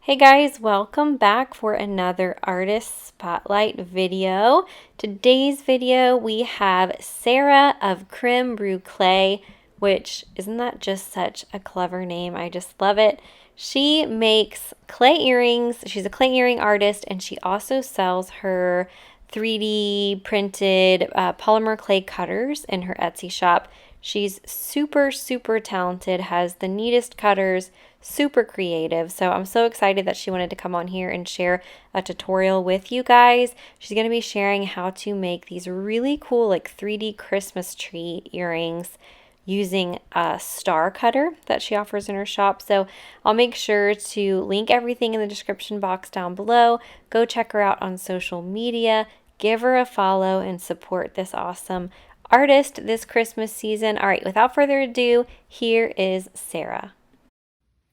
Hey guys, welcome back for another artist spotlight video. Today's video we have Sarah of Creme Brulee, which isn't that just such a clever name? I just love it. She makes clay earrings. She's a clay earring artist, and she also sells her 3D printed polymer clay cutters in her Etsy shop. She's super talented, has the neatest cutters, super creative. So I'm so excited that she wanted to come on here and share a tutorial with you guys. She's going to be sharing how to make these really cool like 3D Christmas tree earrings using a star cutter that she offers in her shop. So I'll make sure to link everything in the description box down below. Go check her out on social media, give her a follow, and support this awesome artist this Christmas season. All right, without further ado, here is Sarah.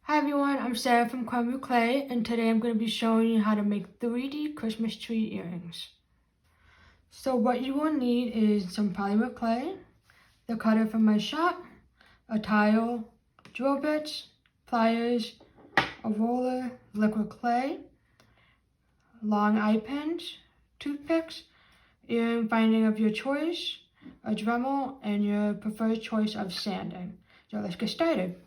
Hi everyone, I'm Sarah from Creme Brulee, and today I'm going to be showing you how to make 3D Christmas tree earrings. So what you will need is some polymer clay, the cutter from my shop, a tile, drill bits, pliers, a roller, liquid clay, long eye pins, toothpicks, earring binding of your choice, a Dremel, and your preferred choice of sanding. So let's get started.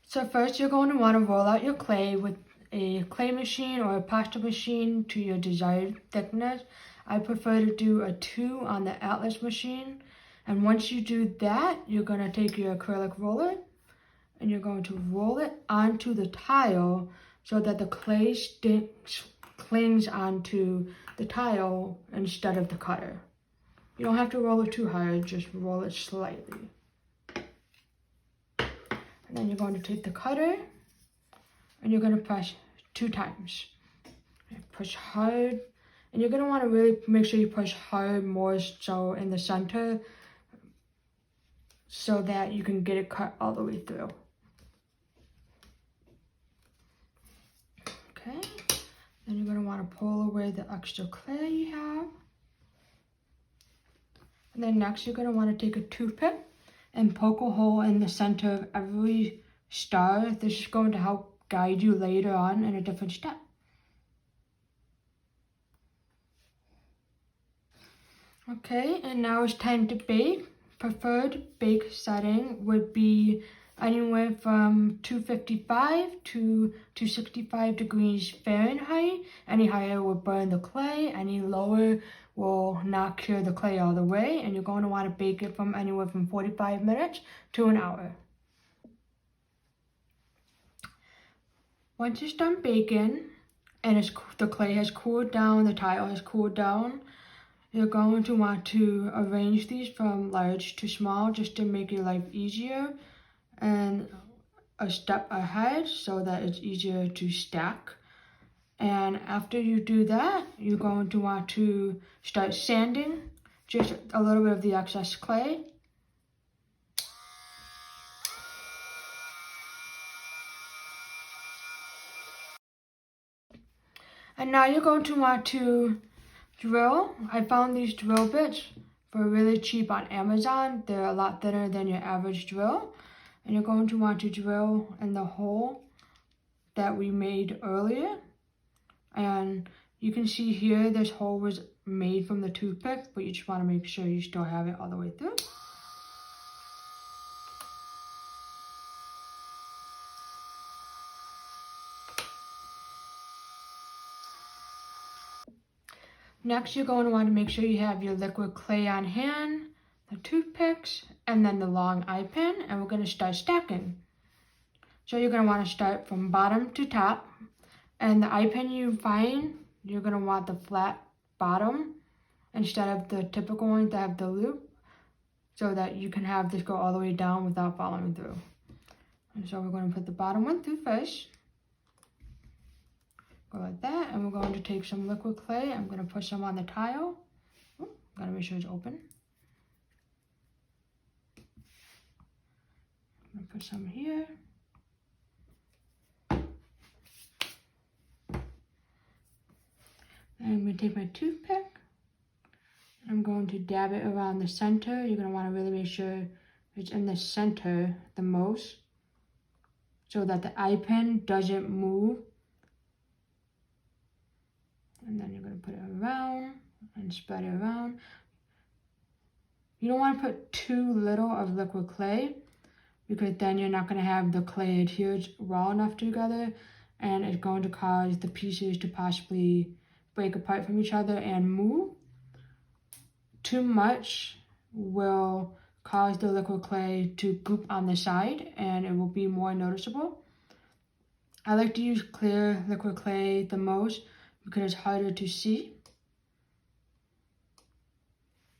So first you're going to want to roll out your clay with a clay machine or a pasta machine to your desired thickness. I prefer to do a 2 on the Atlas machine. And once you do that, you're going to take your acrylic roller and you're going to roll it onto the tile so that the clay clings onto the tile instead of the cutter. You don't have to roll it too hard, just roll it slightly. And then you're going to take the cutter and you're going to press 2 times. Push hard. And you're going to want to really make sure you push hard, more so in the center, so that you can get it cut all the way through. Okay. Then you're going to want to pull away the extra clay you have. And then next you're going to want to take a toothpick and poke a hole in the center of every star. This is going to help guide you later on in a different step. Okay, and now it's time to bake. Preferred bake setting would be anywhere from 255 to 265 degrees Fahrenheit. Any higher will burn the clay, any lower will not cure the clay all the way, and you're going to want to bake it from anywhere from 45 minutes to an hour. Once it's done baking and the clay has cooled down, the tile has cooled down, you're going to want to arrange these from large to small just to make your life easier and a step ahead so that it's easier to stack. And after you do that, you're going to want to start sanding just a little bit of the excess clay. And now you're going to want to drill. I found these drill bits for really cheap on Amazon. They're a lot thinner than your average drill. And you're going to want to drill in the hole that we made earlier. And you can see here this hole was made from the toothpick, but you just want to make sure you still have it all the way through. Next, you're going to want to make sure you have your liquid clay on hand, the toothpicks, and then the long eye pin, and we're going to start stacking. So you're going to want to start from bottom to top, and the eye pin you find, you're going to want the flat bottom instead of the typical ones that have the loop, so that you can have this go all the way down without following through. And so we're going to put the bottom one through first. Go like that, and we're going to take some liquid clay. I'm going to put some on the tile. Gotta make sure it's open. I'm going to put some here. And I'm going to take my toothpick. I'm going to dab it around the center. You're going to want to really make sure it's in the center the most. so that the eye pin doesn't move. And then you're going to put it around and spread it around. You don't want to put too little of liquid clay, because then you're not going to have the clay adhere well enough together, and it's going to cause the pieces to possibly break apart from each other and move. Too much will cause the liquid clay to goop on the side, and it will be more noticeable. I like to use clear liquid clay the most because it's harder to see.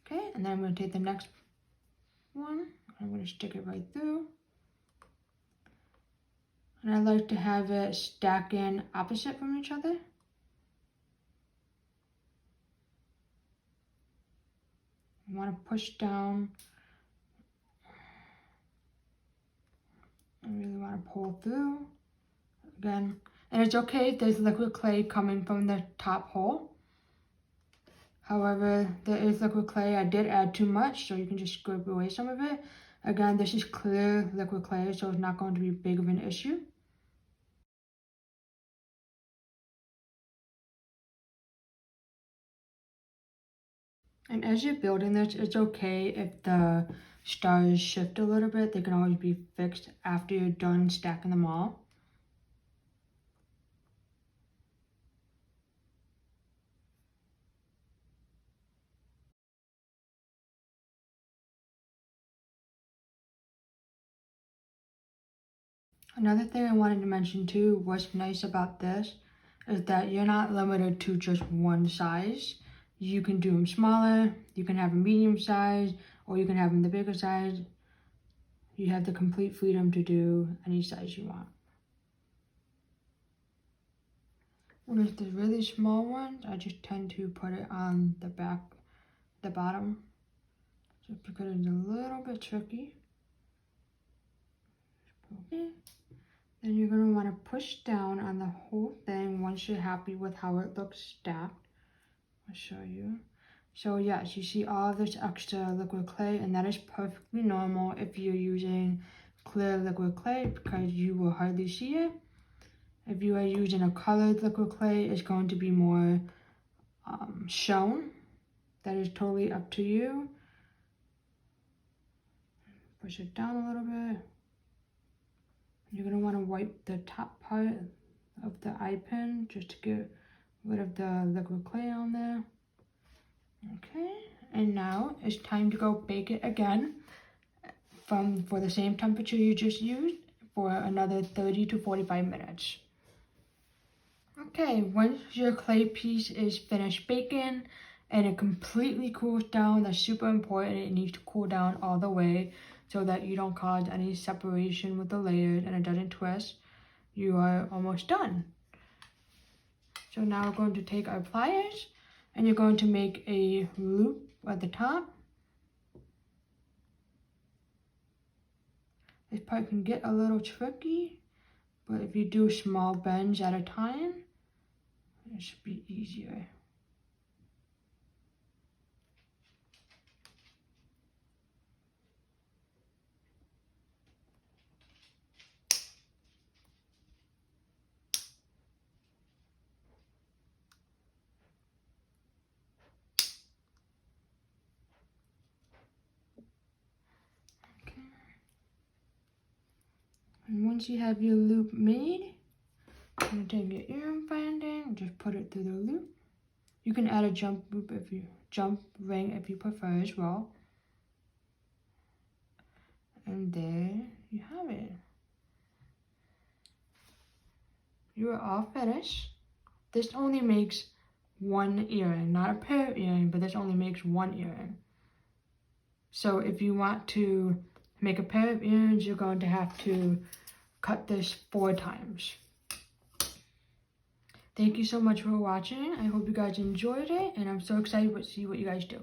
Okay, and then I'm going to take the next one. I'm going to stick it right through. And I like to have it stack in opposite from each other. You want to push down. I really want to pull through. Again, and it's okay if there's liquid clay coming from the top hole. However, there is liquid clay. I did add too much, so you can just scrape away some of it. Again, this is clear liquid clay, so it's not going to be big of an issue. And as you're building this, it's okay if the stars shift a little bit. They can always be fixed after you're done stacking them all. Another thing I wanted to mention too, what's nice about this is that you're not limited to just one size. You can do them smaller, you can have a medium size, or you can have them the bigger size. You have the complete freedom to do any size you want. When it's the really small ones, I just tend to put it on the back, the bottom, just because it's a little bit tricky. Okay. Then you're going to want to push down on the whole thing once you're happy with how it looks stacked. I'll show you. So yes, you see all of this extra liquid clay, and that is perfectly normal if you're using clear liquid clay, because you will hardly see it. If you are using a colored liquid clay, it's going to be more shown. That is totally up to you. Push it down a little bit. You're going to want to wipe the top part of the eye pin just to get rid of the liquid clay on there. Okay, and now it's time to go bake it again for the same temperature you just used for another 30 to 45 minutes. Okay, once your clay piece is finished baking and it completely cools down, that's super important. It needs to cool down all the way so that you don't cause any separation with the layers and it doesn't twist. You are almost done. So now we're going to take our pliers and you're going to make a loop at the top. This part can get a little tricky, but if you do small bends at a time, it should be easier. And once you have your loop made, you're going to take your earring binding and just put it through the loop. You can add a jump ring if you prefer as well. And there you have it. You are all finished. This only makes one earring, not a pair of earrings, but this only makes one earring. So if you want to make a pair of earrings, you're going to have to cut this 4 times. Thank you so much for watching. I hope you guys enjoyed it, and I'm so excited to see what you guys do.